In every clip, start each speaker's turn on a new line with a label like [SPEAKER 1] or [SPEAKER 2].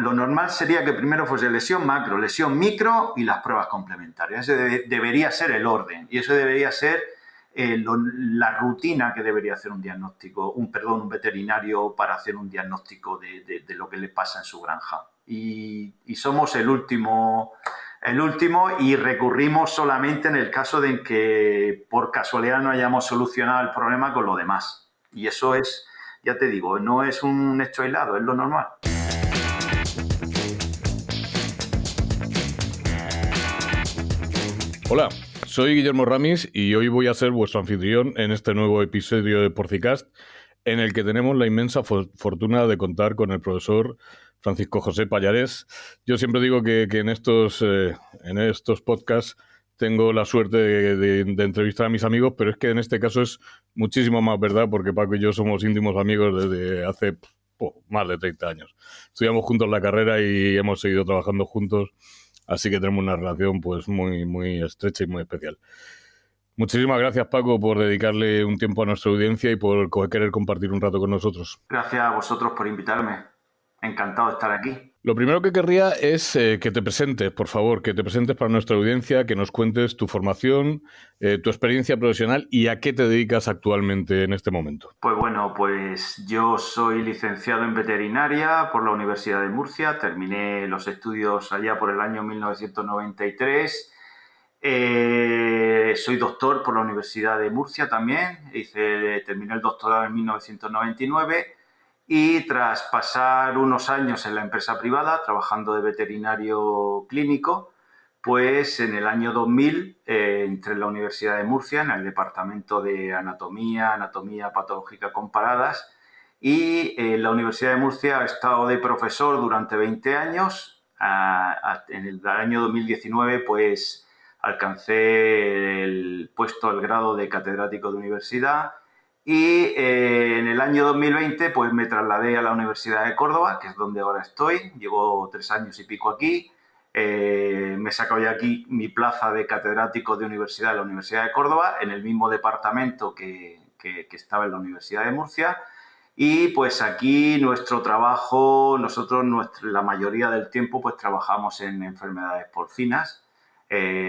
[SPEAKER 1] lo normal sería que primero fuese lesión macro, lesión micro y las pruebas complementarias. Ese debería ser el orden y eso debería ser la rutina que debería hacer un veterinario para hacer un diagnóstico de lo que le pasa en su granja. Y somos el último y recurrimos solamente en el de en que por casualidad no hayamos solucionado el problema con lo demás. Y eso es, ya te digo, no es un hecho aislado, es lo normal.
[SPEAKER 2] Hola, soy Guillermo Ramis y hoy voy a ser vuestro anfitrión en este nuevo episodio de Porcicast, en el que tenemos la inmensa fortuna de contar con el profesor Francisco José Pallarés. Yo siempre digo que en estos podcasts tengo la suerte de entrevistar a mis amigos, pero es que en este caso es muchísimo más verdad, porque Paco y yo somos íntimos amigos desde hace más de 30 años. Estudiamos juntos la carrera y hemos seguido trabajando juntos. Así que tenemos una relación pues muy, muy estrecha y muy especial. Muchísimas gracias, Paco, por dedicarle un tiempo a nuestra audiencia y por querer compartir un rato con nosotros.
[SPEAKER 1] Gracias a vosotros por invitarme. Encantado de estar aquí.
[SPEAKER 2] Lo primero que querría es que te presentes, por favor, que te presentes para nuestra audiencia, que nos cuentes tu formación, tu experiencia profesional y a qué te dedicas actualmente en este momento.
[SPEAKER 1] Pues bueno, pues yo soy licenciado en veterinaria por la Universidad de Murcia. Terminé los estudios allá por el año 1993. Soy doctor por la Universidad de Murcia también. Terminé el doctorado en 1999. Y tras pasar unos años en la empresa privada, trabajando de veterinario clínico, pues en el año 2000 entré en la Universidad de Murcia, en el departamento de anatomía patológica comparadas, y en la Universidad de Murcia he estado de profesor durante 20 años. En el año 2019, pues alcancé el grado de catedrático de universidad. Y en el año 2020 pues me trasladé a la Universidad de Córdoba, que es donde ahora estoy. Llevo 3 años y pico aquí. Me he sacado ya aquí mi plaza de catedrático de universidad en la Universidad de Córdoba, en el mismo departamento que estaba en la Universidad de Murcia. Y pues aquí nuestro trabajo, la mayoría del tiempo pues trabajamos en enfermedades porcinas.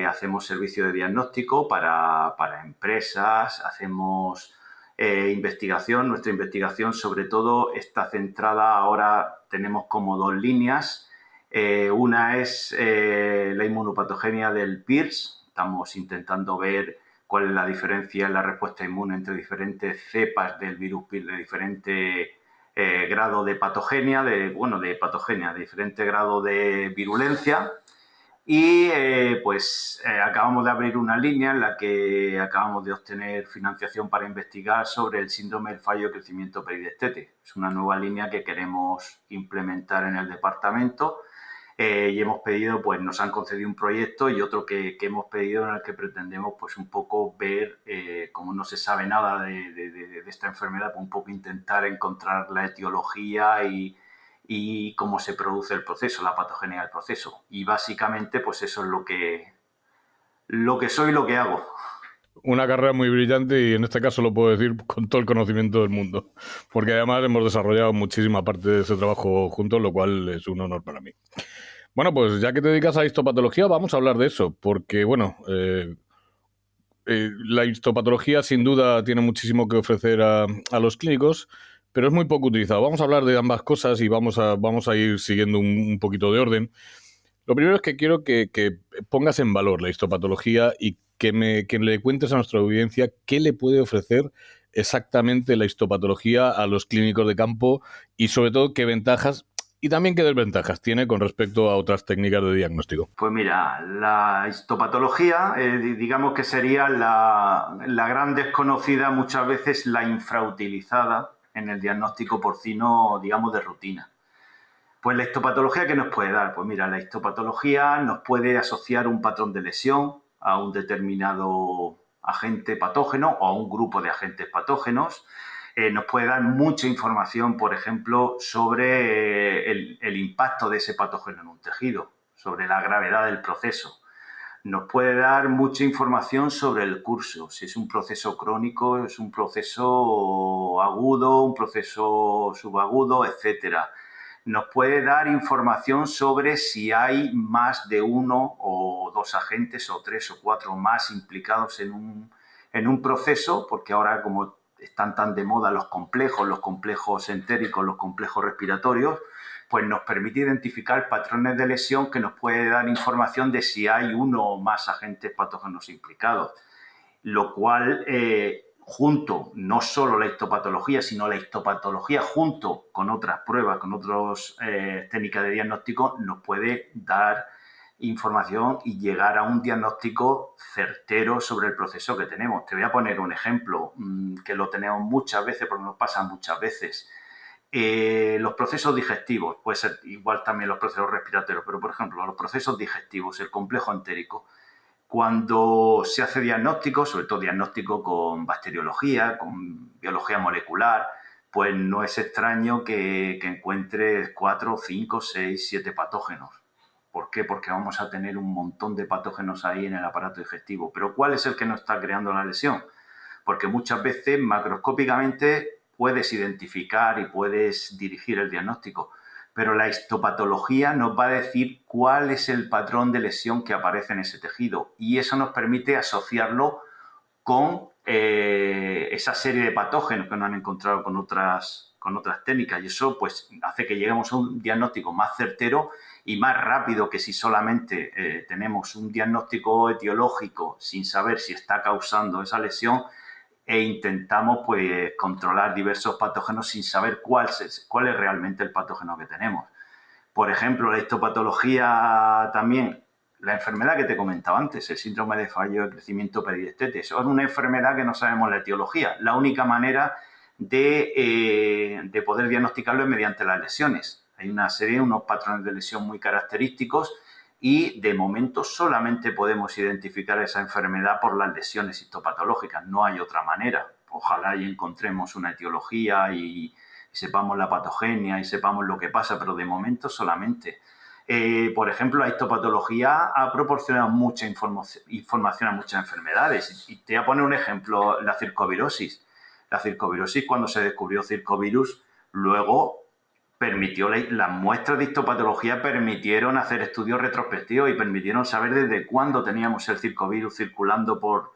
[SPEAKER 1] Hacemos servicio de diagnóstico para empresas, hacemos investigación. Nuestra investigación sobre todo está centrada, ahora tenemos como 2 líneas. Una es la inmunopatogenia del PIRS. Estamos intentando ver cuál es la diferencia en la respuesta inmune entre diferentes cepas del virus PIRS de diferente grado de patogenia, de diferente grado de virulencia. Y acabamos de abrir una línea en la que acabamos de obtener financiación para investigar sobre el síndrome del fallo de crecimiento peridestete. Es una nueva línea que queremos implementar en el departamento y hemos pedido, pues nos han concedido un proyecto y otro que hemos pedido, en el que pretendemos pues un poco ver, como no se sabe nada de esta enfermedad, pues un poco intentar encontrar la etiología y cómo se produce el proceso, la patogenia del proceso. Y básicamente, pues eso es lo que soy y lo que hago.
[SPEAKER 2] Una carrera muy brillante y en este caso lo puedo decir con todo el conocimiento del mundo, porque además hemos desarrollado muchísima parte de ese trabajo juntos, lo cual es un honor para mí. Bueno, pues ya que te dedicas a la histopatología, vamos a hablar de eso, porque bueno, la histopatología sin duda tiene muchísimo que ofrecer a los clínicos, pero es muy poco utilizado. Vamos a hablar de ambas cosas y vamos a ir siguiendo un poquito de orden. Lo primero es que quiero que pongas en valor la histopatología y que le cuentes a nuestra audiencia qué le puede ofrecer exactamente la histopatología a los clínicos de campo y sobre todo qué ventajas y también qué desventajas tiene con respecto a otras técnicas de diagnóstico.
[SPEAKER 1] Pues mira, la histopatología, digamos que sería la gran desconocida, muchas veces la infrautilizada en el diagnóstico porcino, digamos, de rutina. Pues la histopatología, ¿qué nos puede dar? Pues mira, la histopatología nos puede asociar un patrón de lesión a un determinado agente patógeno o a un grupo de agentes patógenos. Nos puede dar mucha información, por ejemplo, sobre el impacto de ese patógeno en un tejido, sobre la gravedad del proceso. Nos puede dar mucha información sobre el curso, si es un proceso crónico, es un proceso agudo, un proceso subagudo, etcétera. nos puede dar información sobre si hay más de uno o dos agentes o tres o cuatro más implicados en un proceso, porque ahora como están tan de moda los complejos entéricos, los complejos respiratorios, pues nos permite identificar patrones de lesión que nos puede dar información de si hay uno o más agentes patógenos implicados, lo cual junto, no solo la histopatología, sino la histopatología junto con otras pruebas, con otras técnicas de diagnóstico, nos puede dar información y llegar a un diagnóstico certero sobre el proceso que tenemos. Te voy a poner un ejemplo que lo tenemos muchas veces, porque nos pasa muchas veces. Los procesos digestivos, puede ser igual también los procesos respiratorios, pero por ejemplo, los procesos digestivos, el complejo entérico, cuando se hace diagnóstico, sobre todo diagnóstico con bacteriología, con biología molecular, pues no es extraño que encuentres 4, 5, 6, 7 patógenos. ¿Por qué? Porque vamos a tener un montón de patógenos ahí en el aparato digestivo. Pero ¿cuál es el que no está creando la lesión? Porque muchas veces macroscópicamente puedes identificar y puedes dirigir el diagnóstico, pero la histopatología nos va a decir cuál es el patrón de lesión que aparece en ese tejido y eso nos permite asociarlo con esa serie de patógenos que no han encontrado con otras técnicas y eso pues hace que lleguemos a un diagnóstico más certero y más rápido que si solamente tenemos un diagnóstico etiológico sin saber si está causando esa lesión e intentamos pues controlar diversos patógenos sin saber cuál es realmente el patógeno que tenemos. Por ejemplo, la histopatología también, la enfermedad que te comentaba antes, el síndrome de fallo de crecimiento peridestete, eso es una enfermedad que no sabemos la etiología. La única manera de poder diagnosticarlo es mediante las lesiones. Hay una serie, unos patrones de lesión muy característicos y de momento solamente podemos identificar esa enfermedad por las lesiones histopatológicas, no hay otra manera. Ojalá y encontremos una etiología y sepamos la patogenia y sepamos lo que pasa, pero de momento solamente. Por ejemplo, la histopatología ha proporcionado mucha información a muchas enfermedades. Y te voy a poner un ejemplo, la circovirosis. La circovirosis, cuando se descubrió circovirus, luego permitió las muestras de histopatología permitieron hacer estudios retrospectivos y permitieron saber desde cuándo teníamos el circovirus circulando por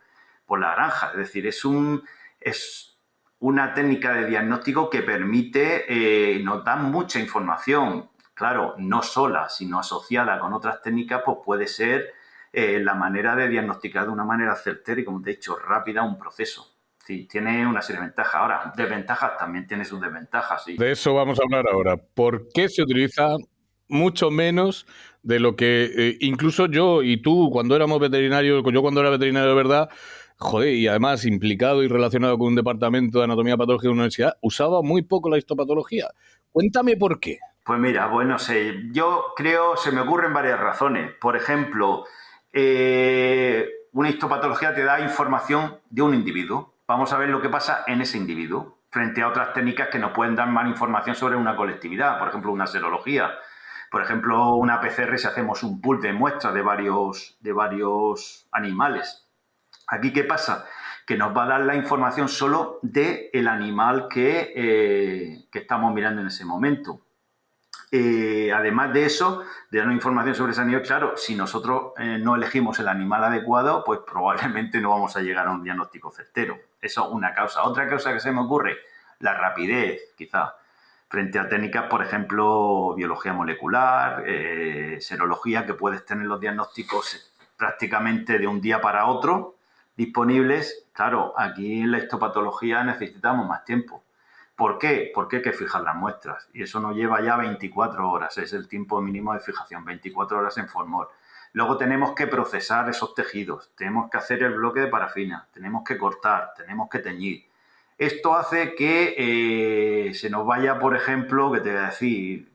[SPEAKER 1] la granja. Es decir, es una técnica de diagnóstico que permite, nos da mucha información. Claro, no sola, sino asociada con otras técnicas, pues puede ser la manera de diagnosticar de una manera certera y, como te he dicho, rápida un proceso. Sí, tiene una serie de ventajas. Ahora, desventajas también tiene sus desventajas. Sí.
[SPEAKER 2] De eso vamos a hablar ahora. ¿Por qué se utiliza mucho menos de lo que incluso yo y tú, cuando éramos veterinarios, yo cuando era veterinario de verdad, joder, y además implicado y relacionado con un departamento de anatomía patológica de una universidad, usaba muy poco la histopatología? Cuéntame por qué.
[SPEAKER 1] Pues mira, bueno, sé, yo creo, se me ocurren varias razones. Por ejemplo, una histopatología te da información de un individuo. Vamos a ver lo que pasa en ese individuo frente a otras técnicas que nos pueden dar más información sobre una colectividad. Por ejemplo, una serología. Por ejemplo, una PCR si hacemos un pool de muestras de varios animales. Aquí, ¿qué pasa? Que nos va a dar la información solo del animal que estamos mirando en ese momento. Además de eso, de dar una información sobre ese animal, claro, si nosotros no elegimos el animal adecuado, pues probablemente no vamos a llegar a un diagnóstico certero. Eso es una causa. Otra causa que se me ocurre, la rapidez, quizá, frente a técnicas, por ejemplo, biología molecular, serología, que puedes tener los diagnósticos prácticamente de un día para otro disponibles. Claro, aquí en la histopatología necesitamos más tiempo. ¿Por qué? Porque hay que fijar las muestras y eso nos lleva ya 24 horas, es el tiempo mínimo de fijación, 24 horas en formol. Luego tenemos que procesar esos tejidos, tenemos que hacer el bloque de parafina, tenemos que cortar, tenemos que teñir. Esto hace que se nos vaya, por ejemplo, que te voy a decir,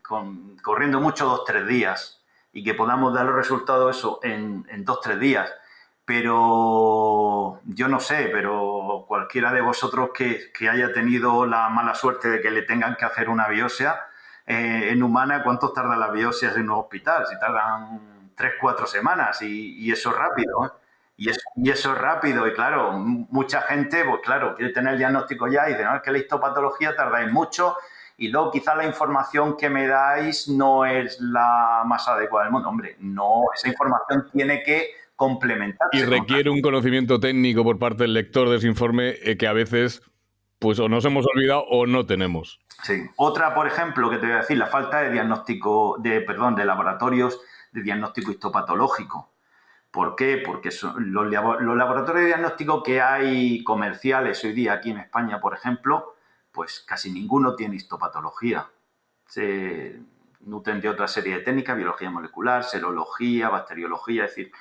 [SPEAKER 1] corriendo mucho 2-3 días y que podamos dar los resultados de eso en 2-3 días. Pero yo no sé, pero cualquiera de vosotros que haya tenido la mala suerte de que le tengan que hacer una biopsia en humana, ¿cuánto tardan las biopsias en un hospital? Si tardan 3-4 semanas y eso es rápido, ¿eh? Y eso es rápido y claro, mucha gente, pues claro, quiere tener el diagnóstico ya y dice, no, es que la histopatología tardáis mucho y luego quizá la información que me dais no es la más adecuada del mundo. Hombre, no, esa información tiene que complementarse.
[SPEAKER 2] Y requiere un conocimiento técnico por parte del lector de ese informe que a veces pues o nos hemos olvidado o no tenemos.
[SPEAKER 1] Sí. Otra, por ejemplo, que te voy a decir, la falta de diagnóstico, de laboratorios de diagnóstico histopatológico. ¿Por qué? Porque los laboratorios de diagnóstico que hay comerciales hoy día aquí en España, por ejemplo, pues casi ninguno tiene histopatología. Se nutren de otra serie de técnicas, biología molecular, serología, bacteriología, es decir,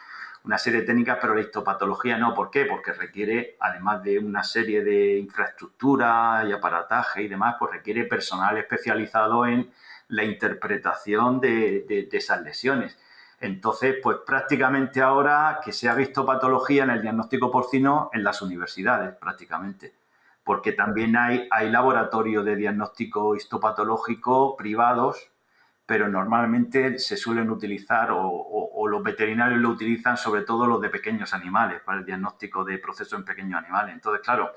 [SPEAKER 1] una serie de técnicas, pero la histopatología no. ¿Por qué? Porque requiere, además de una serie de infraestructura y aparataje y demás, pues requiere personal especializado en la interpretación de esas lesiones. Entonces, pues prácticamente ahora que se ha visto patología en el diagnóstico porcino en las universidades, prácticamente. Porque también hay laboratorios de diagnóstico histopatológico privados, pero normalmente se suelen utilizar o los veterinarios lo utilizan sobre todo los de pequeños animales para el diagnóstico de procesos en pequeños animales. Entonces, claro,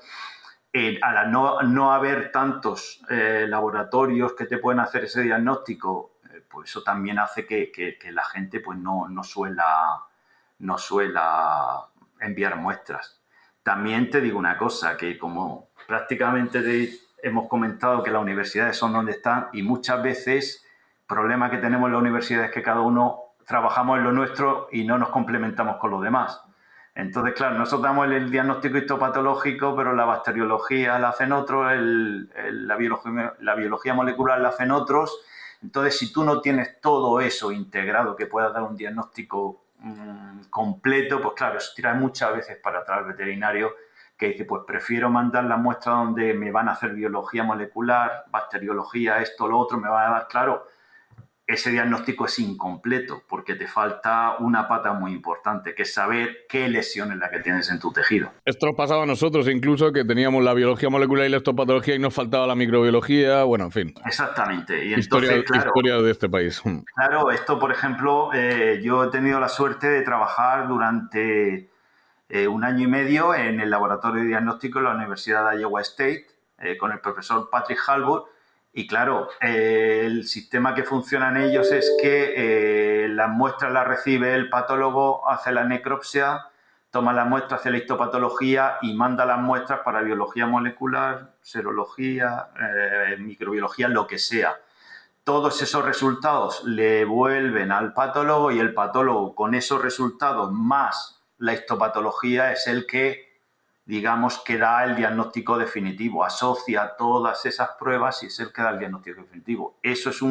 [SPEAKER 1] al no haber tantos laboratorios que te pueden hacer ese diagnóstico, pues eso también hace que la gente pues no suela enviar muestras. También te digo una cosa, que como prácticamente hemos comentado que las universidades son donde están y muchas veces el problema que tenemos en las universidades es que cada uno trabajamos en lo nuestro y no nos complementamos con los demás. Entonces, claro, nosotros damos el diagnóstico histopatológico, pero la bacteriología la hacen otros, la biología molecular la hacen otros. Entonces, si tú no tienes todo eso integrado, que puedas dar un diagnóstico completo, pues claro, eso tira muchas veces para atrás el veterinario, que dice, pues prefiero mandar la muestra donde me van a hacer biología molecular, bacteriología, esto, lo otro, me van a dar, claro, ese diagnóstico es incompleto porque te falta una pata muy importante, que es saber qué lesión es la que tienes en tu tejido.
[SPEAKER 2] Esto nos pasaba a nosotros incluso, que teníamos la biología molecular y la histopatología y nos faltaba la microbiología, bueno, en fin.
[SPEAKER 1] Exactamente. Y entonces,
[SPEAKER 2] historia de este país.
[SPEAKER 1] Claro, esto, por ejemplo, yo he tenido la suerte de trabajar durante 1 año y medio en el laboratorio de diagnóstico de la Universidad de Iowa State con el profesor Patrick Halbur. Y claro, el sistema que funciona en ellos es que las muestras las recibe el patólogo, hace la necropsia, toma las muestras, hace la histopatología y manda las muestras para biología molecular, serología, microbiología, lo que sea. Todos esos resultados le vuelven al patólogo y el patólogo con esos resultados más la histopatología es el que, digamos, que da el diagnóstico definitivo, asocia todas esas pruebas y es el que da el diagnóstico definitivo. Eso es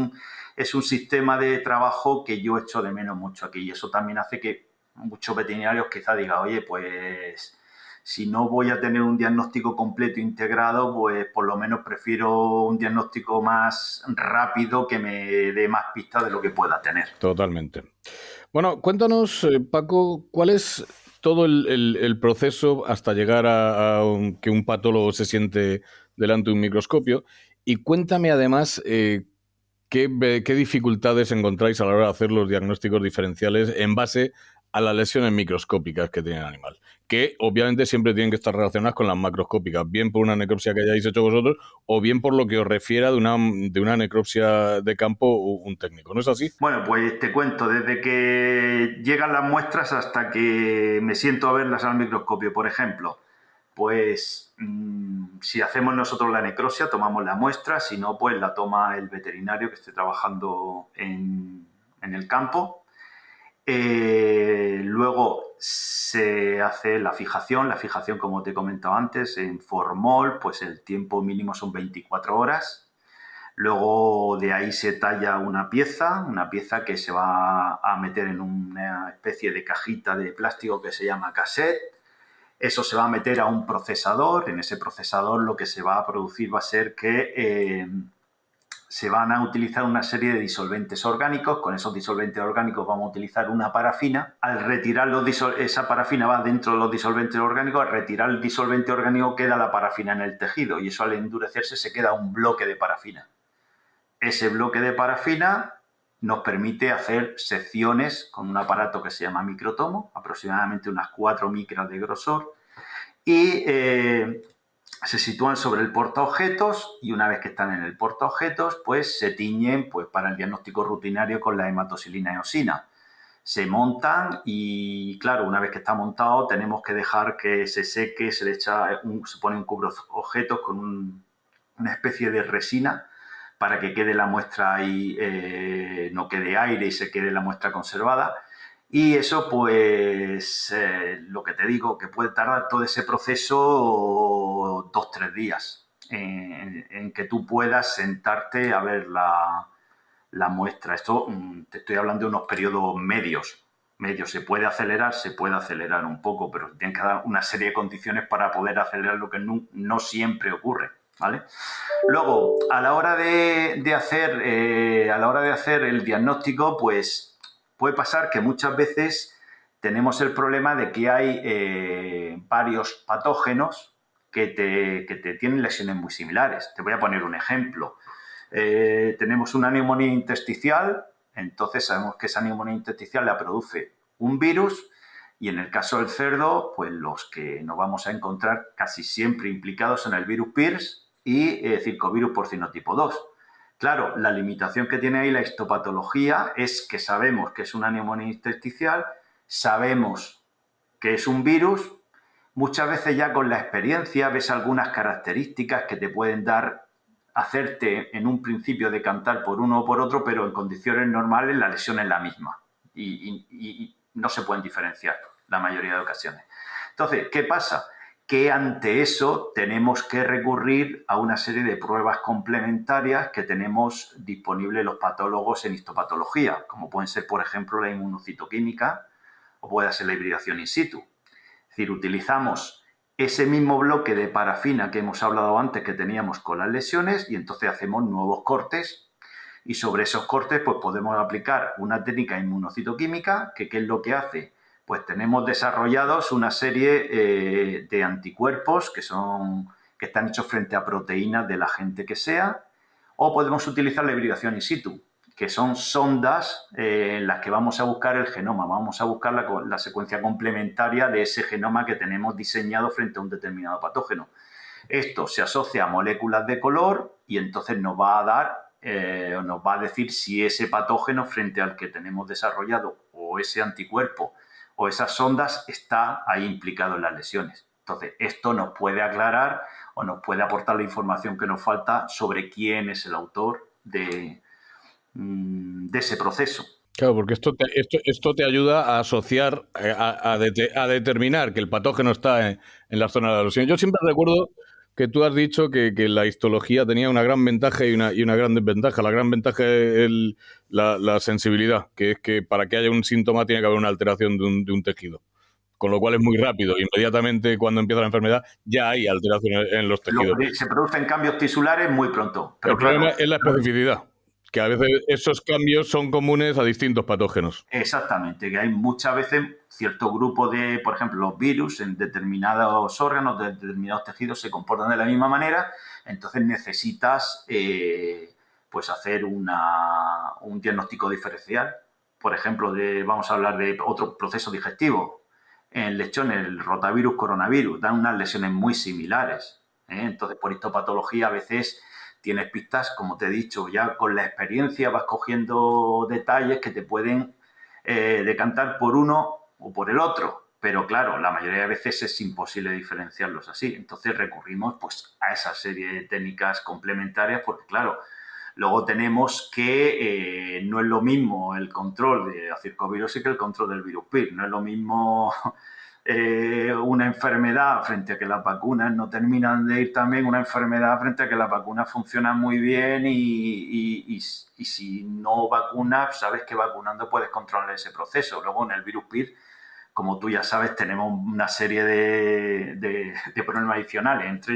[SPEAKER 1] un sistema de trabajo que yo echo de menos mucho aquí y eso también hace que muchos veterinarios quizá digan, oye, pues si no voy a tener un diagnóstico completo integrado, pues por lo menos prefiero un diagnóstico más rápido que me dé más pistas de lo que pueda tener.
[SPEAKER 2] Totalmente. Bueno, cuéntanos, Paco, ¿cuál es todo el proceso hasta llegar a que un patólogo se siente delante de un microscopio? Y cuéntame además qué dificultades encontráis a la hora de hacer los diagnósticos diferenciales en base a las lesiones microscópicas que tiene el animal, que obviamente siempre tienen que estar relacionadas con las macroscópicas, bien por una necropsia que hayáis hecho vosotros o bien por lo que os refiera de una necropsia de campo un técnico, ¿no es así?
[SPEAKER 1] Bueno, pues te cuento, desde que llegan las muestras hasta que me siento a verlas al microscopio, por ejemplo, pues si hacemos nosotros la necropsia, tomamos la muestra, si no, pues la toma el veterinario que esté trabajando en el campo. Luego se hace la fijación como te he comentado antes, en formol, pues el tiempo mínimo son 24 horas. Luego de ahí se talla una pieza que se va a meter en una especie de cajita de plástico que se llama cassette. Eso se va a meter a un procesador. En ese procesador lo que se va a producir va a ser que se van a utilizar una serie de disolventes orgánicos. Con esos disolventes orgánicos vamos a utilizar una parafina. Al retirar esa parafina va dentro de los disolventes orgánicos. Al retirar el disolvente orgánico queda la parafina en el tejido y eso al endurecerse se queda un bloque de parafina. Ese bloque de parafina nos permite hacer secciones con un aparato que se llama microtomo, aproximadamente unas 4 micras de grosor, y se sitúan sobre el portaobjetos y una vez que están en el portaobjetos, pues se tiñen pues, para el diagnóstico rutinario con la hematoxilina eosina. Se montan y, claro, una vez que está montado tenemos que dejar que se seque, se le echa se pone un cubreobjetos con una especie de resina para que quede la muestra ahí, no quede aire y se quede la muestra conservada. Y eso, pues, lo que te digo, que puede tardar todo ese proceso 2-3 días en que tú puedas sentarte a ver la muestra. Esto te estoy hablando de unos periodos medios. Se puede acelerar un poco, pero tiene que dar una serie de condiciones para poder acelerar, lo que no siempre ocurre, ¿vale? Luego, a la hora de hacer el diagnóstico, pues puede pasar que muchas veces tenemos el problema de que hay varios patógenos que te tienen lesiones muy similares. Te voy a poner un ejemplo. Tenemos una neumonía intersticial, entonces sabemos que esa neumonía intersticial la produce un virus y en el caso del cerdo, pues los que nos vamos a encontrar casi siempre implicados son el virus PIRS y circovirus porcino tipo 2. Claro, la limitación que tiene ahí la histopatología es que sabemos que es una neumonía intersticial, sabemos que es un virus, muchas veces ya con la experiencia ves algunas características que te pueden dar hacerte en un principio decantar por uno o por otro, pero en condiciones normales la lesión es la misma y no se pueden diferenciar la mayoría de ocasiones. Entonces, ¿qué pasa? Que ante eso tenemos que recurrir a una serie de pruebas complementarias que tenemos disponibles los patólogos en histopatología, como pueden ser, por ejemplo, la inmunocitoquímica o puede ser la hibridación in situ. Es decir, utilizamos ese mismo bloque de parafina que hemos hablado antes que teníamos con las lesiones y entonces hacemos nuevos cortes y sobre esos cortes pues podemos aplicar una técnica inmunocitoquímica que ¿qué es lo que hace? Pues tenemos desarrollados una serie de anticuerpos que están hechos frente a proteínas del agente que sea, o podemos utilizar la hibridación in situ, que son sondas en las que vamos a buscar el genoma, vamos a buscar la secuencia complementaria de ese genoma que tenemos diseñado frente a un determinado patógeno. Esto se asocia a moléculas de color y entonces nos va a dar, nos va a decir si ese patógeno frente al que tenemos desarrollado o ese anticuerpo o esas sondas está ahí implicado en las lesiones. Entonces, esto nos puede aclarar o nos puede aportar la información que nos falta sobre quién es el autor de ese proceso.
[SPEAKER 2] Claro, porque esto te ayuda a asociar, a determinar que el patógeno está en la zona de la lesión. Yo siempre recuerdo que tú has dicho que la histología tenía una gran ventaja y una gran desventaja. La gran ventaja es la sensibilidad, que es que para que haya un síntoma tiene que haber una alteración de un tejido. Con lo cual es muy rápido. Inmediatamente cuando empieza la enfermedad ya hay alteraciones en los tejidos.
[SPEAKER 1] Se producen cambios tisulares muy pronto. Pero
[SPEAKER 2] El problema es la especificidad, que a veces esos cambios son comunes a distintos patógenos.
[SPEAKER 1] Exactamente, que hay muchas veces cierto grupo de, por ejemplo, los virus en determinados órganos, de determinados tejidos se comportan de la misma manera, entonces necesitas pues hacer un diagnóstico diferencial. Por ejemplo, vamos a hablar de otro proceso digestivo. En lechones, el rotavirus, coronavirus, dan unas lesiones muy similares. Entonces, por histopatología a veces tienes pistas, como te he dicho, ya con la experiencia vas cogiendo detalles que te pueden decantar por uno o por el otro. Pero claro, la mayoría de veces es imposible diferenciarlos así. Entonces recurrimos pues, a esa serie de técnicas complementarias porque, claro, luego tenemos que no es lo mismo el control de la circovirosis que el control del virus PIR. No es lo mismo una enfermedad frente a que las vacunas no terminan de ir también, una enfermedad frente a que las vacunas funcionan muy bien y si no vacunas, sabes que vacunando puedes controlar ese proceso. Luego en el virus PIR, como tú ya sabes, tenemos una serie de problemas adicionales,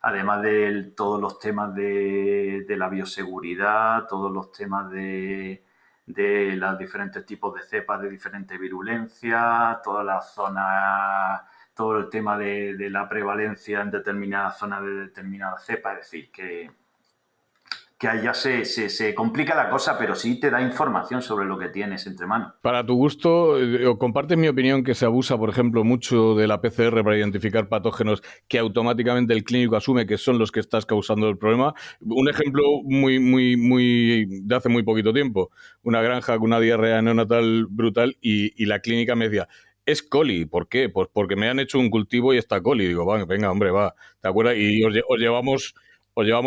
[SPEAKER 1] además de todos los temas de la bioseguridad, todos los temas de los diferentes tipos de cepas de diferente virulencia, toda la zona, todo el tema de la prevalencia en determinadas zonas de determinadas cepas, es decir, que que ahí ya se complica la cosa, pero sí te da información sobre lo que tienes entre manos.
[SPEAKER 2] Para tu gusto, ¿compartes mi opinión que se abusa, por ejemplo, mucho de la PCR para identificar patógenos que automáticamente el clínico asume que son los que estás causando el problema? Un ejemplo muy de hace muy poquito tiempo. Una granja con una diarrea neonatal brutal y la clínica me decía, es coli. ¿Por qué? Pues porque me han hecho un cultivo y está coli. Digo, venga, hombre, va. ¿Te acuerdas? Y os llevamos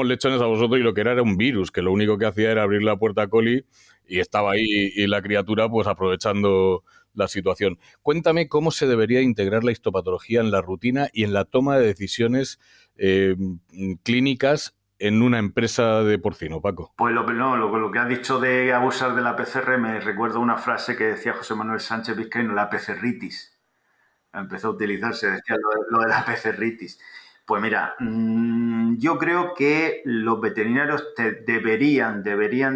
[SPEAKER 2] lechones a vosotros y lo que era un virus, que lo único que hacía era abrir la puerta a coli y estaba ahí y la criatura pues aprovechando la situación. Cuéntame cómo se debería integrar la histopatología en la rutina y en la toma de decisiones clínicas en una empresa de porcino, Paco.
[SPEAKER 1] Pues lo que has dicho de abusar de la PCR me recuerda una frase que decía José Manuel Sánchez Vizcaíno, la pecerritis. Empezó a utilizarse, decía lo de la pecerritis. Pues mira, yo creo que los veterinarios deberían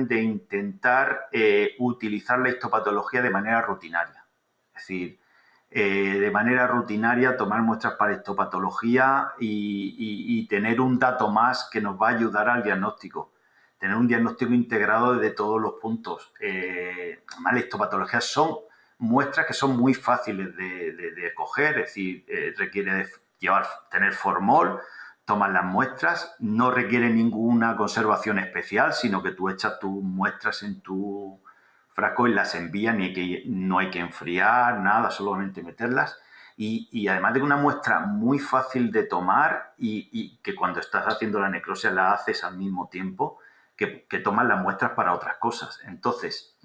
[SPEAKER 1] de intentar utilizar la histopatología de manera rutinaria. Es decir, de manera rutinaria tomar muestras para histopatología y tener un dato más que nos va a ayudar al diagnóstico. Tener un diagnóstico integrado desde todos los puntos. Además, las histopatologías son muestras que son muy fáciles de coger, es decir, requiere tener formol, tomas las muestras, no requiere ninguna conservación especial, sino que tú echas tus muestras en tu frasco y las envías, no hay que enfriar, nada, solamente meterlas. Y además de una muestra muy fácil de tomar y que cuando estás haciendo la necropsia la haces al mismo tiempo que tomas las muestras para otras cosas. Entonces,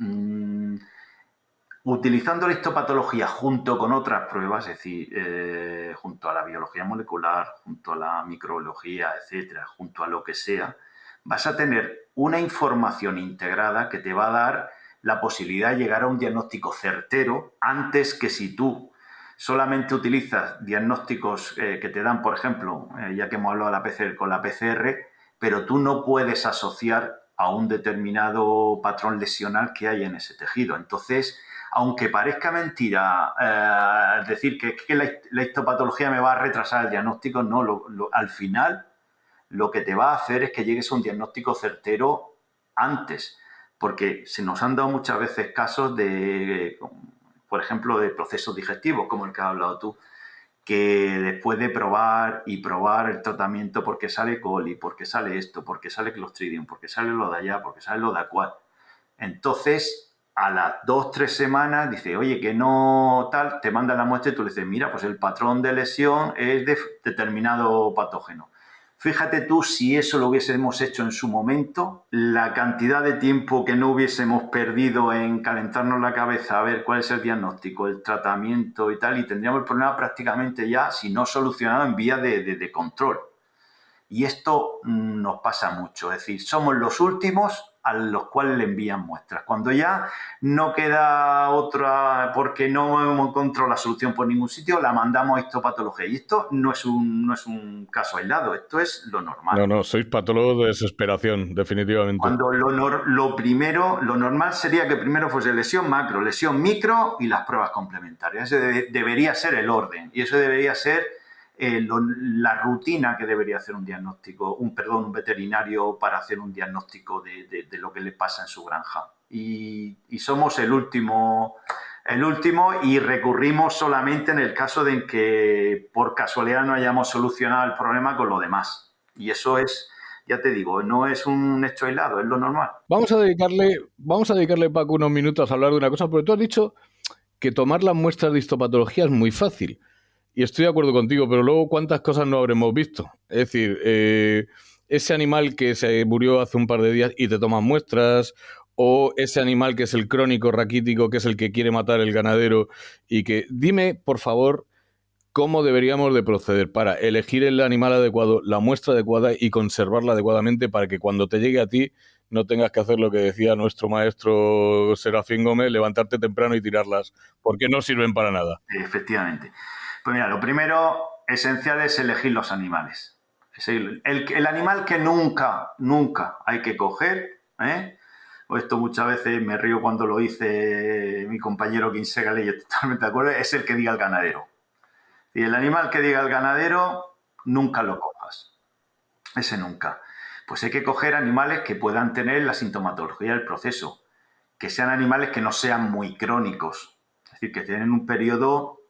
[SPEAKER 1] utilizando la histopatología junto con otras pruebas, es decir, junto a la biología molecular, junto a la microbiología, etcétera, junto a lo que sea, vas a tener una información integrada que te va a dar la posibilidad de llegar a un diagnóstico certero antes que si tú solamente utilizas diagnósticos que te dan, por ejemplo, ya que hemos hablado de la PCR con la PCR, pero tú no puedes asociar a un determinado patrón lesional que hay en ese tejido. Entonces, aunque parezca mentira decir que la histopatología me va a retrasar el diagnóstico, no, al final lo que te va a hacer es que llegues a un diagnóstico certero antes, porque se nos han dado muchas veces casos de, por ejemplo, de procesos digestivos, como el que has hablado tú, que después de probar y probar el tratamiento porque sale coli, porque sale esto, porque sale Clostridium, porque sale lo de allá, porque sale lo de acual, entonces a las 2-3 semanas dice, oye, que no tal, te manda la muestra y tú le dices, mira, pues el patrón de lesión es de determinado patógeno. Fíjate tú si eso lo hubiésemos hecho en su momento, la cantidad de tiempo que no hubiésemos perdido en calentarnos la cabeza a ver cuál es el diagnóstico, el tratamiento y tal, y tendríamos el problema prácticamente ya, si no solucionado, en vía de control. Y esto nos pasa mucho, es decir, somos los últimos a los cuales le envían muestras. Cuando ya no queda otra, porque no hemos encontrado la solución por ningún sitio, la mandamos a histopatología. Y esto no es un caso aislado, esto es lo normal.
[SPEAKER 2] No, sois patólogos de desesperación, definitivamente.
[SPEAKER 1] Cuando lo normal sería que primero fuese lesión macro, lesión micro y las pruebas complementarias. Ese debería ser el orden y eso debería ser la rutina que debería hacer un diagnóstico, un veterinario para hacer un diagnóstico de lo que le pasa en su granja. Y somos el último y recurrimos solamente en el caso de que por casualidad no hayamos solucionado el problema con lo demás. Y eso es, ya te digo, no es un hecho aislado, es lo normal.
[SPEAKER 2] Vamos a dedicarle, Paco, unos minutos a hablar de una cosa, porque tú has dicho que tomar las muestras de histopatología es muy fácil. Y estoy de acuerdo contigo, pero luego cuántas cosas no habremos visto. Es decir, ese animal que se murió hace un par de días y te toman muestras, o ese animal que es el crónico raquítico, que es el que quiere matar el ganadero, y que... Dime, por favor, cómo deberíamos de proceder para elegir el animal adecuado, la muestra adecuada y conservarla adecuadamente para que cuando te llegue a ti no tengas que hacer lo que decía nuestro maestro Serafín Gómez, levantarte temprano y tirarlas, porque no sirven para nada.
[SPEAKER 1] Efectivamente. Pues mira, lo primero esencial es elegir los animales. El animal que nunca hay que coger, o esto muchas veces me río cuando lo dice mi compañero Quinsega, y totalmente de acuerdo, es el que diga el ganadero. Y el animal que diga el ganadero, nunca lo cojas. Ese nunca. Pues hay que coger animales que puedan tener la sintomatología del proceso, que sean animales que no sean muy crónicos, es decir, que tienen un periodo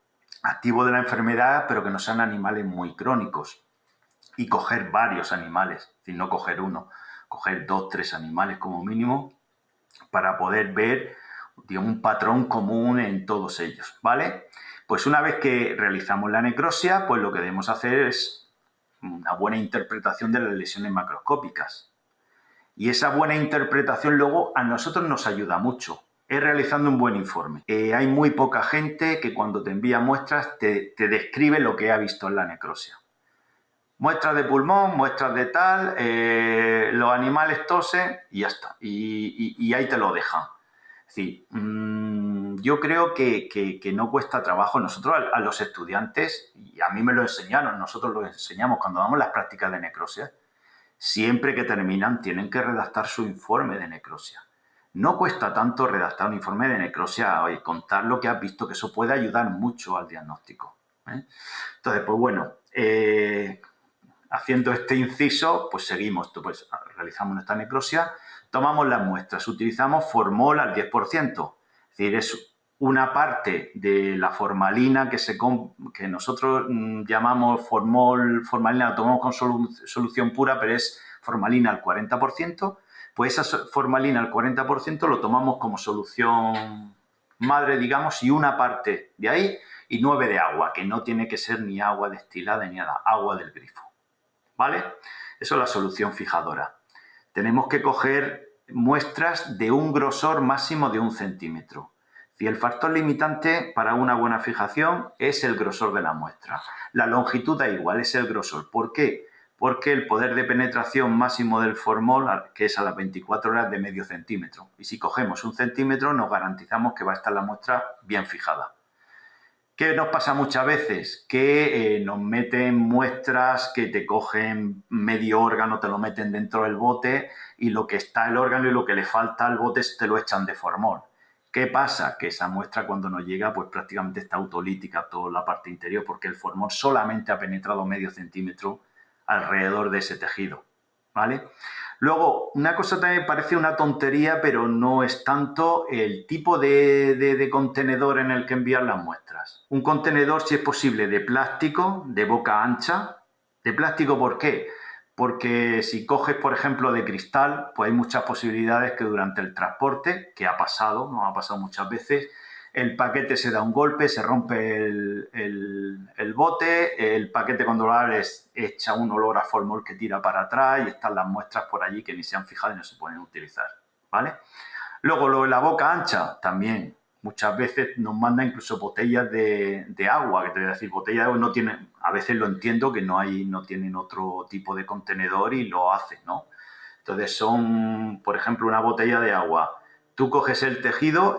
[SPEAKER 1] activo de la enfermedad, pero que no sean animales muy crónicos. Y coger varios animales, es decir, no coger uno, coger 2, 3 animales como mínimo para poder ver, digamos, un patrón común en todos ellos, ¿vale? Pues una vez que realizamos la necropsia, pues lo que debemos hacer es una buena interpretación de las lesiones macroscópicas. Y esa buena interpretación luego a nosotros nos ayuda mucho. Es realizando un buen informe. Hay muy poca gente que cuando te envía muestras te describe lo que ha visto en la necropsia. Muestras de pulmón, muestras de tal, los animales tosen y ya está. Y ahí te lo dejan. Es decir, yo creo que no cuesta trabajo. Nosotros a los estudiantes, y a mí me lo enseñaron, nosotros lo enseñamos cuando damos las prácticas de necropsia, siempre que terminan tienen que redactar su informe de necropsia. No cuesta tanto redactar un informe de necropsia y contar lo que has visto, que eso puede ayudar mucho al diagnóstico. Entonces, pues bueno, haciendo este inciso, pues seguimos, pues realizamos nuestra necropsia, tomamos las muestras, utilizamos formol al 10%, es decir, es una parte de la formalina que nosotros llamamos formalina, la tomamos con solución pura, pero es formalina al 40%, pues esa formalina al 40% lo tomamos como solución madre, digamos, y una parte de ahí y 9 de agua, que no tiene que ser ni agua destilada ni nada, agua del grifo. ¿Vale? Eso es la solución fijadora. Tenemos que coger muestras de un grosor máximo de 1 centímetro. Y el factor limitante para una buena fijación es el grosor de la muestra. La longitud da igual, es el grosor. ¿Por qué? Porque el poder de penetración máximo del formol, que es a las 24 horas, de medio centímetro. Y si cogemos 1 centímetro, nos garantizamos que va a estar la muestra bien fijada. ¿Qué nos pasa muchas veces? Que nos meten muestras que te cogen medio órgano, te lo meten dentro del bote y lo que está el órgano y lo que le falta al bote te lo echan de formol. ¿Qué pasa? Que esa muestra cuando nos llega pues prácticamente está autolítica toda la parte interior porque el formol solamente ha penetrado medio centímetro alrededor de ese tejido, ¿vale? Luego, una cosa también parece una tontería, pero no es tanto el tipo de contenedor en el que enviar las muestras. Un contenedor, si es posible, de plástico, de boca ancha. ¿De plástico por qué? Porque si coges, por ejemplo, de cristal, pues hay muchas posibilidades que durante el transporte, que ha pasado, nos ha pasado muchas veces, el paquete se da un golpe, se rompe el bote, el paquete cuando lo abres echa un olor a formol que tira para atrás y están las muestras por allí que ni se han fijado y no se pueden utilizar, ¿vale? Luego lo de la boca ancha también. Muchas veces nos mandan incluso botellas de agua, que te voy a decir, botellas de agua no tienen, a veces lo entiendo que no tienen otro tipo de contenedor y lo hacen, ¿no? Entonces son, por ejemplo, una botella de agua. Tú coges el tejido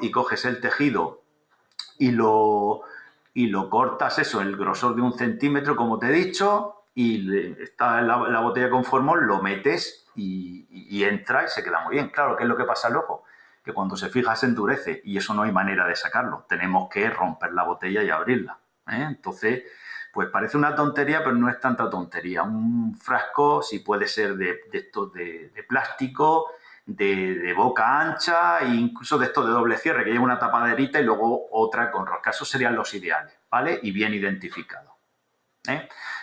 [SPEAKER 1] y lo cortas, eso, el grosor de 1 centímetro, como te he dicho, y está la botella con formol, lo metes y entra y se queda muy bien. Claro, ¿qué es lo que pasa luego? Que cuando se fija se endurece y eso no hay manera de sacarlo. Tenemos que romper la botella y abrirla. Entonces, pues parece una tontería, pero no es tanta tontería. Un frasco, si puede ser de estos de plástico, de boca ancha e incluso de estos de doble cierre, que lleva una tapaderita y luego otra con rosca. Esos serían los ideales, ¿vale? Y bien identificados.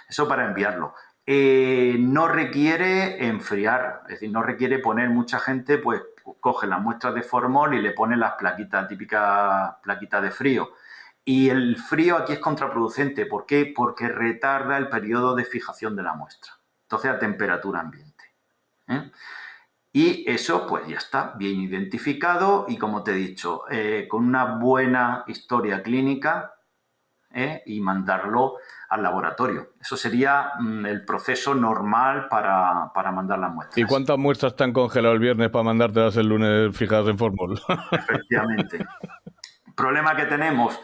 [SPEAKER 1] Eso para enviarlo. No requiere enfriar, es decir, no requiere poner mucha gente, pues coge las muestras de formol y le pone las plaquitas, típicas plaquitas de frío. Y el frío aquí es contraproducente. ¿Por qué? Porque retarda el periodo de fijación de la muestra. Entonces a temperatura ambiente. Y eso pues ya está bien identificado y como te he dicho, con una buena historia clínica y mandarlo al laboratorio. Eso sería el proceso normal para mandar las muestras.
[SPEAKER 2] ¿Y cuántas muestras te han congelado el viernes para mandártelas el lunes fijadas en formol?
[SPEAKER 1] Efectivamente. El problema que tenemos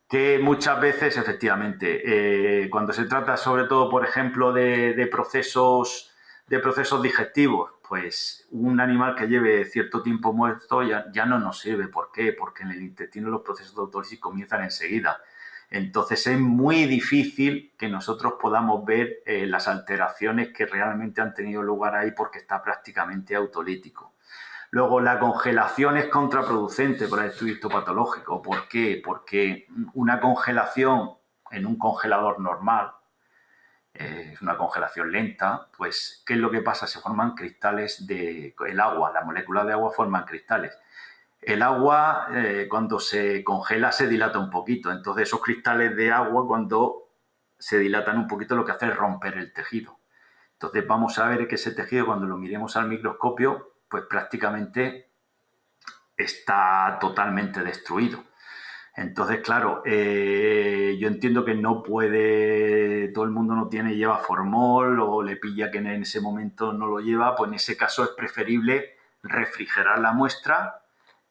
[SPEAKER 1] que muchas veces, efectivamente, cuando se trata sobre todo, por ejemplo, de procesos digestivos, pues un animal que lleve cierto tiempo muerto ya no nos sirve. ¿Por qué? Porque en el intestino los procesos de autólisis comienzan enseguida. Entonces es muy difícil que nosotros podamos ver las alteraciones que realmente han tenido lugar ahí porque está prácticamente autolítico. Luego, la congelación es contraproducente para el estudio histopatológico. ¿Por qué? Porque una congelación en un congelador normal, es una congelación lenta, pues, ¿qué es lo que pasa? Se forman cristales el agua, las moléculas de agua forman cristales. El agua, cuando se congela, se dilata un poquito. Entonces, esos cristales de agua, cuando se dilatan un poquito, lo que hace es romper el tejido. Entonces, vamos a ver que ese tejido, cuando lo miremos al microscopio, pues prácticamente está totalmente destruido. Entonces, claro, yo entiendo que no puede, todo el mundo no lleva formol o le pilla que en ese momento no lo lleva, pues en ese caso es preferible refrigerar la muestra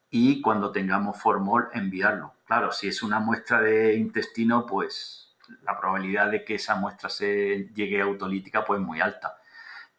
[SPEAKER 1] y cuando tengamos formol enviarlo. Claro, si es una muestra de intestino, pues la probabilidad de que esa muestra se llegue autolítica pues es muy alta.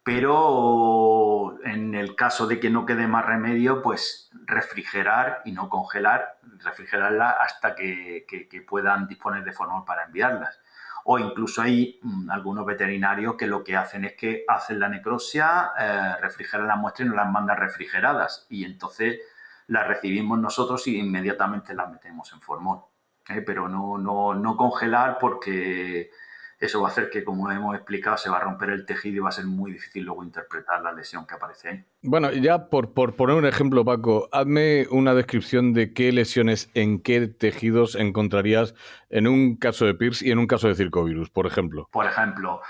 [SPEAKER 1] Pero en el caso de que no quede más remedio, pues refrigerar y no congelar, refrigerarla hasta que puedan disponer de formol para enviarlas. O incluso hay algunos veterinarios que lo que hacen es que hacen la necropsia, refrigeran la muestra y nos las mandan refrigeradas. Y entonces las recibimos nosotros y inmediatamente las metemos en formol. Pero no congelar porque eso va a hacer que, como hemos explicado, se va a romper el tejido y va a ser muy difícil luego interpretar la lesión que aparece ahí.
[SPEAKER 2] Bueno, ya por poner un ejemplo, Paco, hazme una descripción de qué lesiones en qué tejidos encontrarías en un caso de Pierce y en un caso de circovirus, por ejemplo.
[SPEAKER 1] Por ejemplo,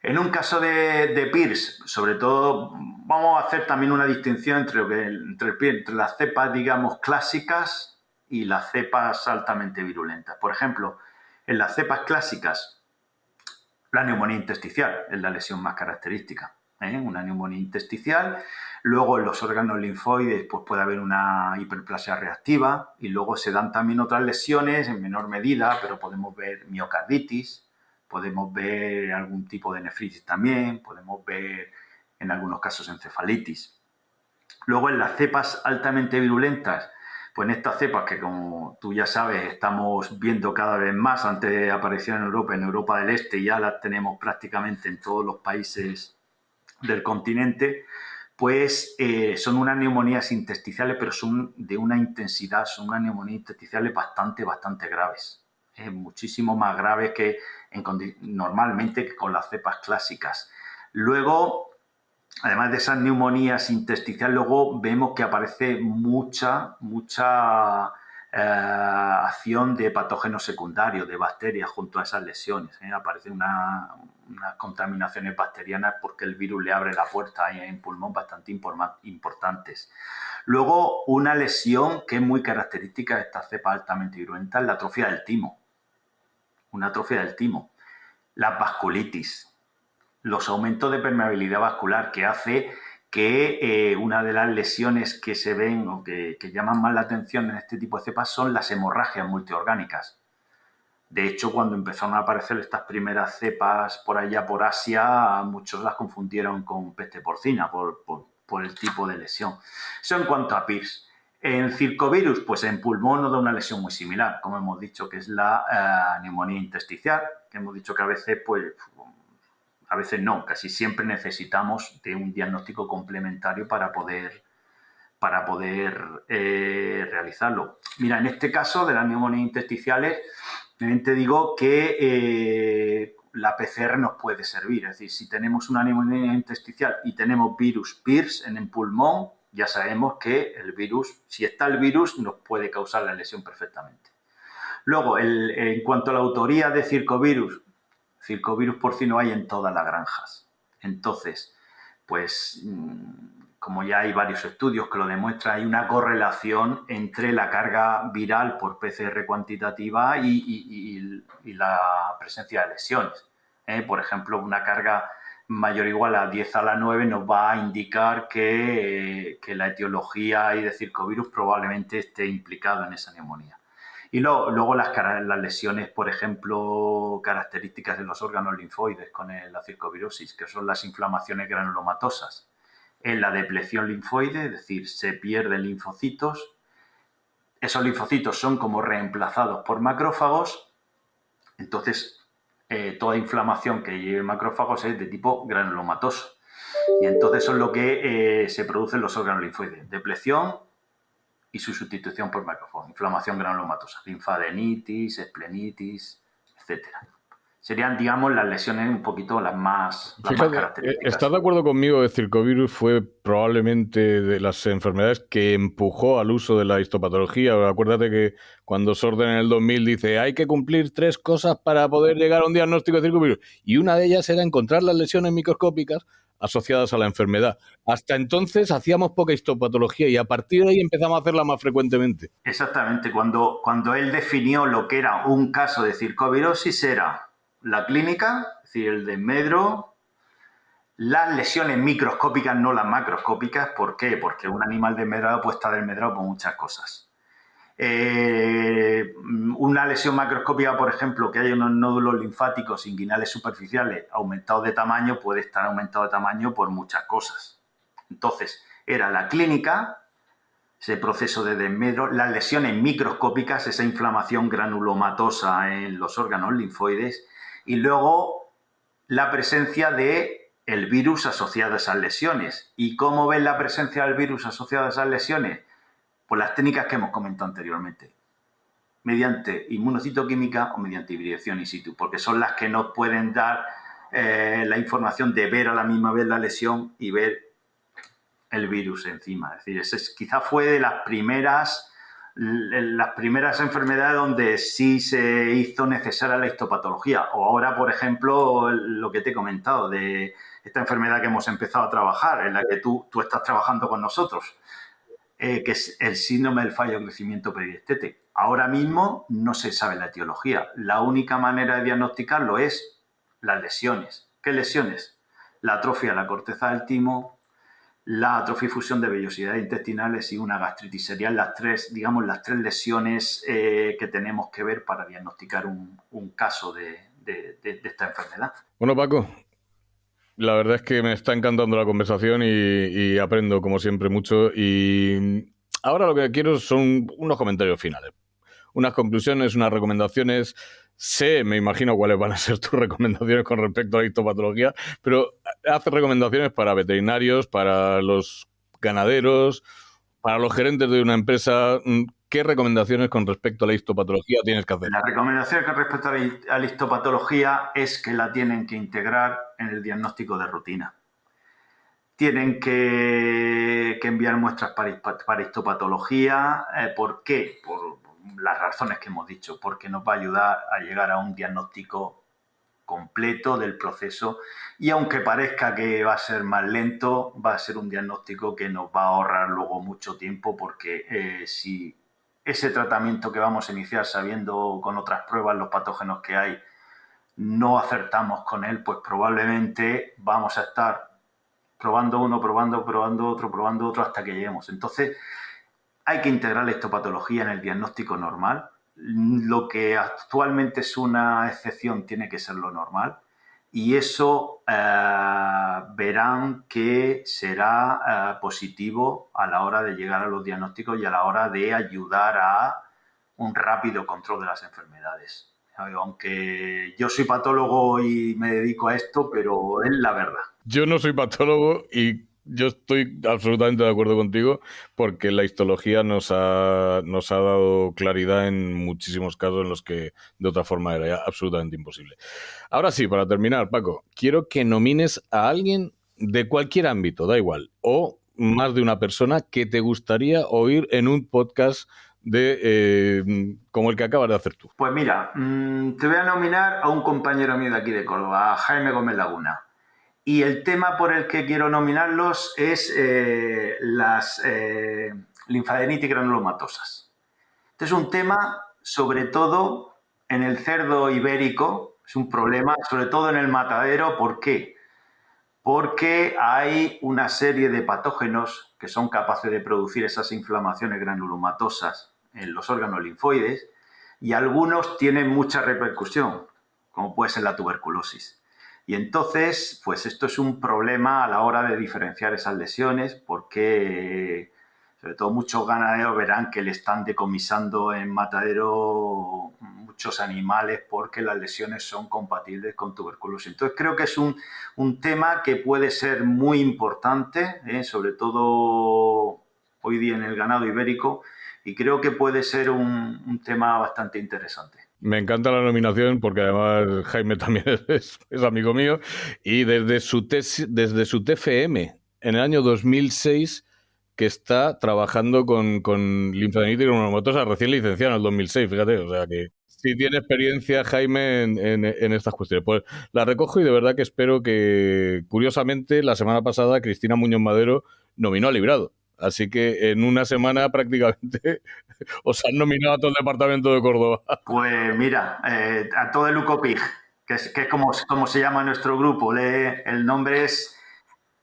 [SPEAKER 1] en un caso de Pierce, sobre todo, vamos a hacer también una distinción entre las cepas, digamos, clásicas y las cepas altamente virulentas. Por ejemplo, en las cepas clásicas, la neumonía intersticial es la lesión más característica. Una neumonía intersticial. Luego en los órganos linfoides pues puede haber una hiperplasia reactiva y luego se dan también otras lesiones en menor medida, pero podemos ver miocarditis, podemos ver algún tipo de nefritis también, podemos ver en algunos casos encefalitis. Luego en las cepas altamente virulentas, pues en estas cepas que, como tú ya sabes, estamos viendo cada vez más, antes aparecieron en Europa del Este, y ya las tenemos prácticamente en todos los países del continente, pues son unas neumonías intersticiales, pero son de una intensidad, son unas neumonías intersticiales bastante graves. Muchísimo más graves que normalmente con las cepas clásicas. Luego, además de esas neumonías intersticiales, luego vemos que aparece mucha acción de patógenos secundarios, de bacterias junto a esas lesiones. Aparecen unas contaminaciones bacterianas porque el virus le abre la puerta en pulmón bastante importantes. Luego, una lesión que es muy característica de esta cepa altamente virulenta es la atrofia del timo. Una atrofia del timo. Las vasculitis, los aumentos de permeabilidad vascular, que hace que una de las lesiones que se ven o que llaman más la atención en este tipo de cepas son las hemorragias multiorgánicas. De hecho, cuando empezaron a aparecer estas primeras cepas por allá por Asia, muchos las confundieron con peste porcina por el tipo de lesión. Eso en cuanto a Pierce. En circovirus, pues en pulmón nos da una lesión muy similar, como hemos dicho, que es la neumonía intersticial, que hemos dicho que a veces, pues, a veces no, casi siempre necesitamos de un diagnóstico complementario para poder realizarlo. Mira, en este caso de las neumonías intersticiales, te digo que la PCR nos puede servir. Es decir, si tenemos una neumonía intersticial y tenemos virus Pierce en el pulmón, ya sabemos que el virus, si está el virus, nos puede causar la lesión perfectamente. Luego, en cuanto a la autoría de circovirus porcino hay en todas las granjas. Entonces, pues, como ya hay varios estudios que lo demuestran, hay una correlación entre la carga viral por PCR cuantitativa y la presencia de lesiones. Por ejemplo, una carga mayor o igual a 10 a la 9 nos va a indicar que la etiología de circovirus probablemente esté implicado en esa neumonía. Y luego las lesiones, por ejemplo, características de los órganos linfoides con la circovirosis, que son las inflamaciones granulomatosas. En la depleción linfoide, es decir, se pierden linfocitos. Esos linfocitos son como reemplazados por macrófagos Entonces, toda inflamación que lleve macrófagos es de tipo granulomatoso. Y entonces eso es lo que se produce en los órganos linfoides. Depleción y su sustitución por macrófagos. Inflamación granulomatosa. Linfadenitis, esplenitis, etcétera. Serían, digamos, las lesiones un poquito las más características.
[SPEAKER 2] ¿Estás de acuerdo conmigo que el circovirus fue probablemente de las enfermedades que empujó al uso de la histopatología? Acuérdate que cuando Sorden en el 2000 dice hay que cumplir 3 cosas para poder llegar a un diagnóstico de circovirus, y una de ellas era encontrar las lesiones microscópicas asociadas a la enfermedad. Hasta entonces hacíamos poca histopatología y a partir de ahí empezamos a hacerla más frecuentemente.
[SPEAKER 1] Exactamente. Cuando él definió lo que era un caso de circovirosis era la clínica, es decir, el desmedro, las lesiones microscópicas, no las macroscópicas. ¿Por qué? Porque un animal desmedrado puede estar desmedrado por muchas cosas. Una lesión macroscópica, por ejemplo, que haya unos nódulos linfáticos inguinales superficiales aumentados de tamaño, puede estar aumentado de tamaño por muchas cosas. Entonces, era la clínica, ese proceso de desmedro, las lesiones microscópicas, esa inflamación granulomatosa en los órganos linfoides, y luego la presencia de el virus asociado a esas lesiones. ¿Y cómo ves la presencia del virus asociado a esas lesiones? Pues las técnicas que hemos comentado anteriormente, mediante inmunocitoquímica o mediante hibridación in situ, porque son las que nos pueden dar la información de ver a la misma vez la lesión y ver el virus encima. Es decir, quizás fue de las primeras enfermedades donde sí se hizo necesaria la histopatología. O ahora, por ejemplo, lo que te he comentado de esta enfermedad que hemos empezado a trabajar, en la que tú estás trabajando con nosotros, que es el síndrome del fallo de crecimiento periestete. Ahora mismo no se sabe la etiología. La única manera de diagnosticarlo es las lesiones. ¿Qué lesiones? La atrofia de la corteza del timo, la atrofia y fusión de vellosidades intestinales y una gastritis. Serían las tres lesiones que tenemos que ver para diagnosticar un caso de esta enfermedad.
[SPEAKER 2] Bueno, Paco, la verdad es que me está encantando la conversación y aprendo, como siempre, mucho. Y ahora lo que quiero son unos comentarios finales, unas conclusiones, unas recomendaciones. Me imagino cuáles van a ser tus recomendaciones con respecto a la histopatología, pero haz recomendaciones para veterinarios, para los ganaderos, para los gerentes de una empresa. ¿Qué recomendaciones con respecto a la histopatología tienes que hacer?
[SPEAKER 1] La recomendación con respecto a la histopatología es que la tienen que integrar en el diagnóstico de rutina. Tienen que enviar muestras para histopatología. ¿Por qué? Por las razones que hemos dicho, porque nos va a ayudar a llegar a un diagnóstico completo del proceso, y aunque parezca que va a ser más lento, va a ser un diagnóstico que nos va a ahorrar luego mucho tiempo, porque si ese tratamiento que vamos a iniciar sabiendo con otras pruebas los patógenos que hay, no acertamos con él, pues probablemente vamos a estar probando uno, probando otro, hasta que lleguemos. Entonces, hay que integrar la histopatología en el diagnóstico normal. Lo que actualmente es una excepción tiene que ser lo normal, y eso verán que será positivo a la hora de llegar a los diagnósticos y a la hora de ayudar a un rápido control de las enfermedades. Aunque yo soy patólogo y me dedico a esto, pero es la verdad.
[SPEAKER 2] Yo no soy patólogo y yo estoy absolutamente de acuerdo contigo, porque la histología nos ha dado claridad en muchísimos casos en los que de otra forma era ya absolutamente imposible. Ahora sí, para terminar, Paco, quiero que nomines a alguien de cualquier ámbito, da igual, o más de una persona que te gustaría oír en un podcast como el que acabas de hacer tú.
[SPEAKER 1] Pues mira, te voy a nominar a un compañero mío de aquí de Córdoba, a Jaime Gómez Laguna. Y el tema por el que quiero nominarlos es las linfadenitis granulomatosas. Este es un tema, sobre todo en el cerdo ibérico, es un problema, sobre todo en el matadero. ¿Por qué? Porque hay una serie de patógenos que son capaces de producir esas inflamaciones granulomatosas en los órganos linfoides, y algunos tienen mucha repercusión, como puede ser la tuberculosis. Y entonces, pues esto es un problema a la hora de diferenciar esas lesiones, porque sobre todo muchos ganaderos verán que le están decomisando en matadero muchos animales porque las lesiones son compatibles con tuberculosis. Entonces creo que es un tema que puede ser muy importante, sobre todo hoy día en el ganado ibérico, y creo que puede ser un tema bastante interesante.
[SPEAKER 2] Me encanta la nominación porque además Jaime también es amigo mío y desde su TFM en el año 2006 que está trabajando con linfadenitis granulomatosa, recién licenciado en el 2006, fíjate, o sea que sí tiene experiencia Jaime en estas cuestiones. Pues la recojo y de verdad que espero que, curiosamente, la semana pasada Cristina Muñoz Madero nominó a Librado. Así que en una semana prácticamente os han nominado a todo el departamento de Córdoba.
[SPEAKER 1] Pues mira, a todo el Ucopig, que es como se llama nuestro grupo. El nombre es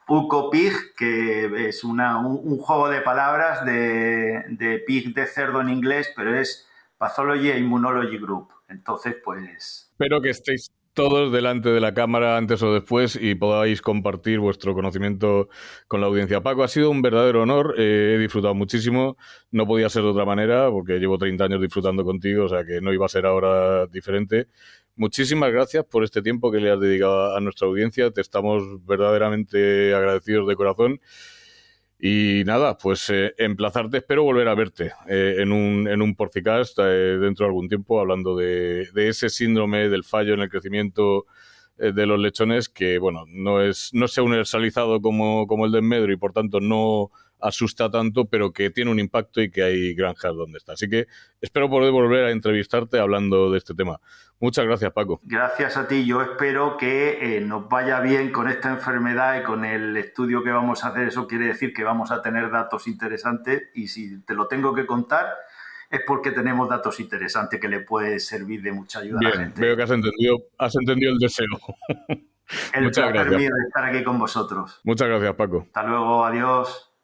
[SPEAKER 1] Ucopig, que es un juego de palabras de pig de cerdo en inglés, pero es Pathology e Immunology Group. Entonces, pues...
[SPEAKER 2] Espero que estéis todos delante de la cámara antes o después y podáis compartir vuestro conocimiento con la audiencia. Paco, ha sido un verdadero honor, he disfrutado muchísimo, no podía ser de otra manera porque llevo 30 años disfrutando contigo, o sea que no iba a ser ahora diferente. Muchísimas gracias por este tiempo que le has dedicado a nuestra audiencia, te estamos verdaderamente agradecidos de corazón. Y nada, pues emplazarte, espero volver a verte en un Porcicast dentro de algún tiempo, hablando de ese síndrome del fallo en el crecimiento de los lechones, que bueno, no se ha universalizado como el de Medro y por tanto no asusta tanto, pero que tiene un impacto y que hay granjas donde está. Así que espero poder volver a entrevistarte hablando de este tema. Muchas gracias, Paco.
[SPEAKER 1] Gracias a ti. Yo espero que nos vaya bien con esta enfermedad y con el estudio que vamos a hacer. Eso quiere decir que vamos a tener datos interesantes y si te lo tengo que contar es porque tenemos datos interesantes que le puede servir de mucha ayuda
[SPEAKER 2] Bien,
[SPEAKER 1] a la gente.
[SPEAKER 2] Veo que has entendido el deseo.
[SPEAKER 1] El placer mío de estar aquí con vosotros.
[SPEAKER 2] Muchas gracias, Paco.
[SPEAKER 1] Hasta luego, adiós.